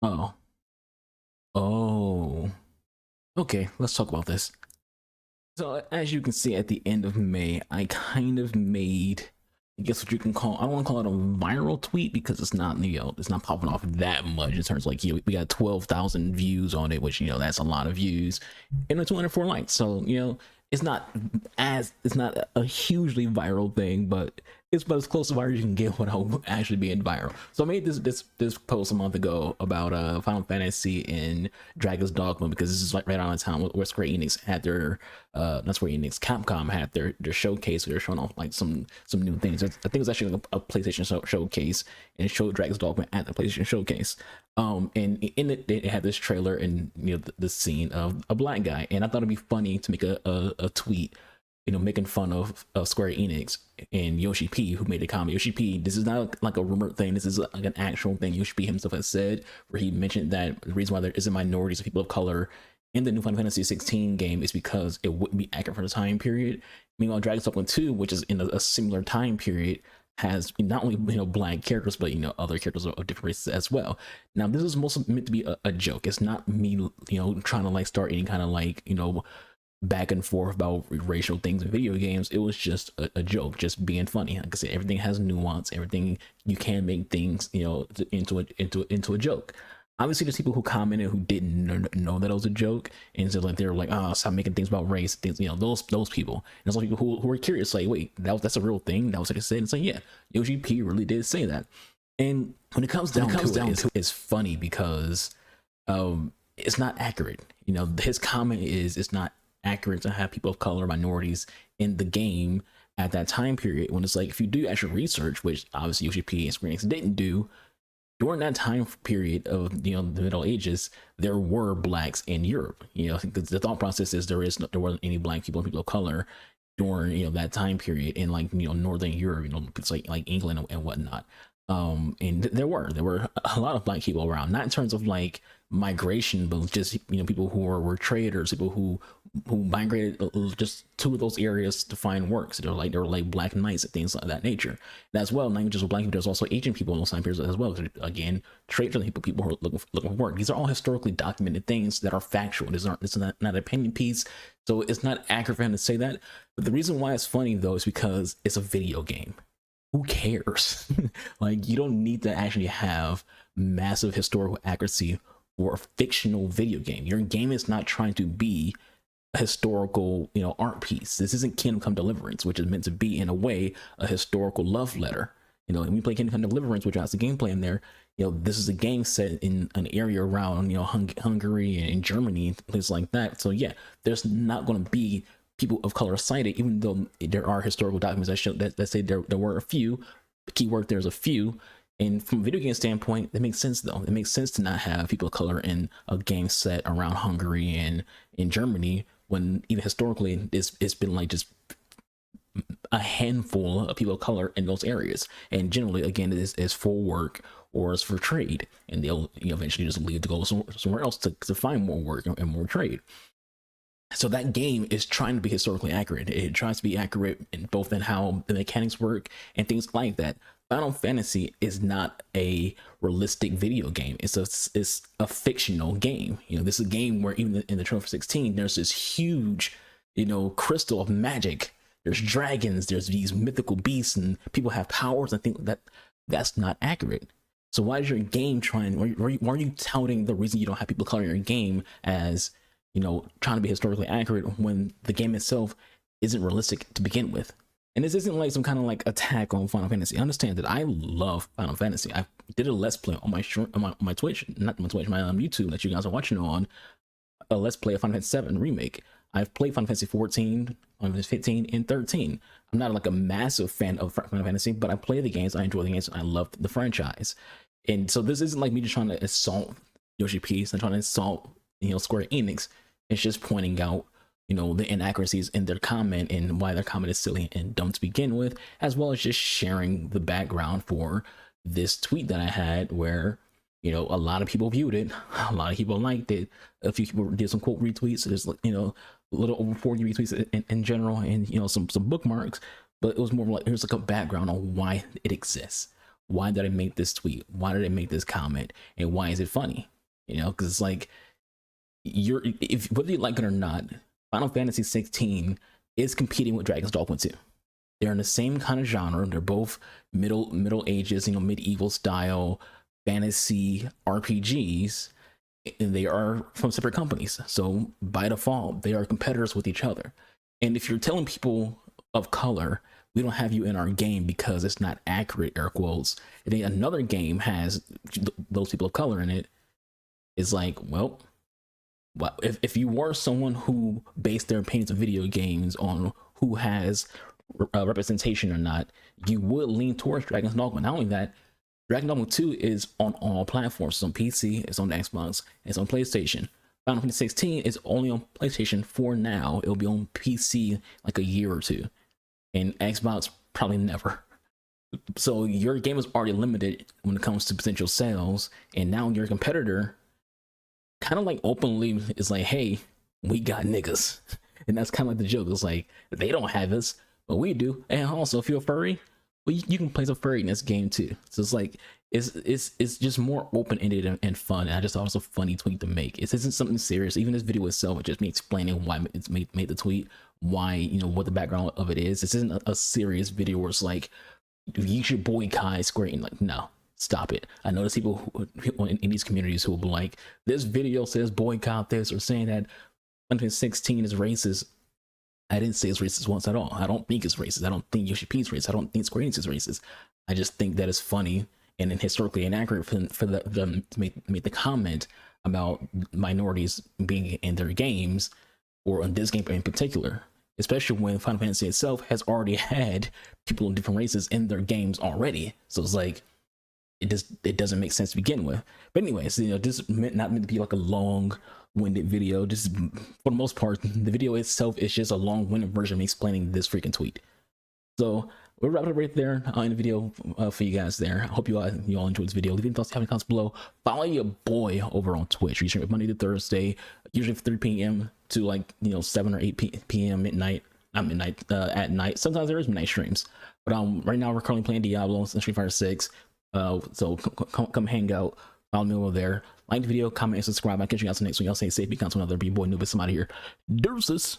Oh. Oh. Okay, let's talk about this. So as you can see at the end of May, I kind of made, I guess what you can call, I don't want to call it a viral tweet because it's not, it's not popping off that much in terms of like, we got 12,000 views on it, which, that's a lot of views and 204 likes. So, it's not a hugely viral thing, but it's about as close to viral as you can get without actually being viral. So I made this post a month ago about Final Fantasy and Dragon's Dogma because this is like right around the time where Square Enix had their not Square Enix, Capcom had their showcase where they're showing off like some new things. I think it was actually a PlayStation showcase, and it showed Dragon's Dogma at the PlayStation showcase. And in it, they had this trailer and the scene of a black guy, and I thought it'd be funny to make a tweet, making fun of Square Enix and Yoshi P, who made the comment. Yoshi P, this is not like a rumor thing. This is like an actual thing Yoshi P himself has said, where he mentioned that the reason why there isn't minorities of people of color in the new Final Fantasy 16 game is because it wouldn't be accurate for the time period. Meanwhile, Dragon's Dogma 2, which is in a similar time period, has not only black characters but other characters of different races as well. Now this is mostly meant to be a joke. It's not me trying to like start any kind of like back and forth about racial things in video games. It was just a joke, just being funny. Like I said, everything has nuance. Everything, you can make things into a joke. Obviously there's people who commented who didn't know that it was a joke, and so like they're like, oh, stop making things about race, things, those people. And there's some people who were curious, like, wait, that's a real thing, that was what it said. And it's like, yeah, Yoshi P really did say that. And when it comes down to it, it's funny because it's not accurate. His comment is it's not accurate to have people of color, minorities in the game at that time period, when it's like, if you do actual research, which obviously Yoshi P and Square Enix didn't do, during that time period of the Middle Ages, there were blacks in Europe. The thought process is there wasn't any black people and people of color during that time period in like Northern Europe, it's like England and whatnot. And there were a lot of black people around, not in terms of like migration, but just people who were traders, people who migrated just to those areas to find work. So they were like black knights and things like that nature. And as well, not just with black people, there's also Asian people in those time periods as well. Again, traders, people who are looking for work. These are all historically documented things that are factual. It's not an opinion piece, so it's not accurate for him to say that. But the reason why it's funny though is because it's a video game. Who cares? Like, you don't need to actually have massive historical accuracy for a fictional video game. Your game is not trying to be a historical, art piece. This isn't Kingdom Come Deliverance, which is meant to be in a way a historical love letter. And we play Kingdom Come Deliverance, which has the gameplay in there. This is a game set in an area around, Hungary and Germany, places like that. So yeah, there's not going to be people of color cited, even though there are historical documents that say there were a few. The keyword, there's a few. And from a video game standpoint, that makes sense though. It makes sense to not have people of color in a game set around Hungary and in Germany, when even historically it's been like just a handful of people of color in those areas. And generally, again, it is for work or it's for trade, and they'll eventually just leave to go somewhere else to find more work and more trade. So that game is trying to be historically accurate. It tries to be accurate in both in how the mechanics work and things like that. Final Fantasy is not a realistic video game. It's a fictional game. This is a game where even in the trailer for 16, there's this huge, crystal of magic. There's dragons. There's these mythical beasts, and people have powers. I think that's not accurate. So why is your game why are you touting the reason you don't have people of color in your game as trying to be historically accurate when the game itself isn't realistic to begin with? And this isn't like some kind of like attack on Final Fantasy. I understand that I love Final Fantasy. I did a let's play on my Twitch, not my Twitch, my YouTube that you guys are watching on, a let's play of Final Fantasy 7 remake. I've played Final Fantasy 14, Final Fantasy 15, and 13. I'm not like a massive fan of Final Fantasy, but I play the games, I enjoy the games, and I love the franchise. And so this isn't like me just trying to assault Yoshi P, and trying to assault Square Enix. It's just pointing out the inaccuracies in their comment and why their comment is silly and dumb to begin with, as well as just sharing the background for this tweet that I had where a lot of people viewed it, a lot of people liked it, a few people did some quote retweets. There's a little over 40 retweets in general, and some bookmarks. But it was more like, here's like a background on why it exists. Why did I make this tweet? Why did I make this comment? And why is it funny? you know, because it's like if whether you like it or not, Final Fantasy 16 is competing with Dragon's Dogma 2. They're in the same kind of genre. They're both middle ages, you know, medieval style fantasy RPGs, and they are from separate companies. So by default, they are competitors with each other. And if you're telling people of color, we don't have you in our game because it's not accurate, air quotes, and then another game has those people of color in it, it's like, well, if you were someone who based their opinions of video games on who has representation or not, you would lean towards Dragon's Dogma. Not only that, Dragon Dogma 2 is on all platforms. It's on PC, it's on Xbox, it's on PlayStation. Final Fantasy 16 is only on PlayStation for now. It'll be on PC like a year or two, and Xbox probably never. So your game is already limited when it comes to potential sales, and now your competitor kind of like openly is like, hey, we got niggas. And that's kind of like the joke. It's like, they don't have us, but we do. And also, if you're a furry, well, you can play some furry in this game too. So it's like, it's just more open-ended and fun. And I just thought it was a funny tweet to make. It isn't something serious. Even this video itself, it's just me explaining why it's made the tweet, why, you know, what the background of it is. This isn't a serious video where it's like, you should boycott Square Enix. Like, no, stop it. I know there's people who, in these communities who will be like, this video says boycott this, or saying that Final Fantasy 16 is racist. I didn't say it's racist once at all. I don't think it's racist. I don't think Yoshi P is racist. I don't think Square Enix is racist. I just think that it's funny and then historically inaccurate for them to make the comment about minorities being in their games, or on this game in particular, especially when Final Fantasy itself has already had people of different races in their games already. So it's like, it doesn't make sense to begin with. But anyways, you know, this not meant to be like a long-winded video. Just for the most part, the video itself is just a long-winded version of me explaining this freaking tweet. So we'll wrap it up right there in the video for you guys there. I hope you all enjoyed this video. Leave any thoughts, have any comments below. Follow your boy over on Twitch. We stream Monday to Thursday, usually from 3 p.m. to like, you know, 7 or 8 p.m. midnight. Not midnight, at night. Sometimes there is midnight streams. But right now we're currently playing Diablo and Street Fighter 6. So come hang out, follow me over there, like the video, comment, and subscribe. I'll catch you guys next one. Y'all stay safe, be kind to another B-boy Nubis. I'm out of here. Deuces.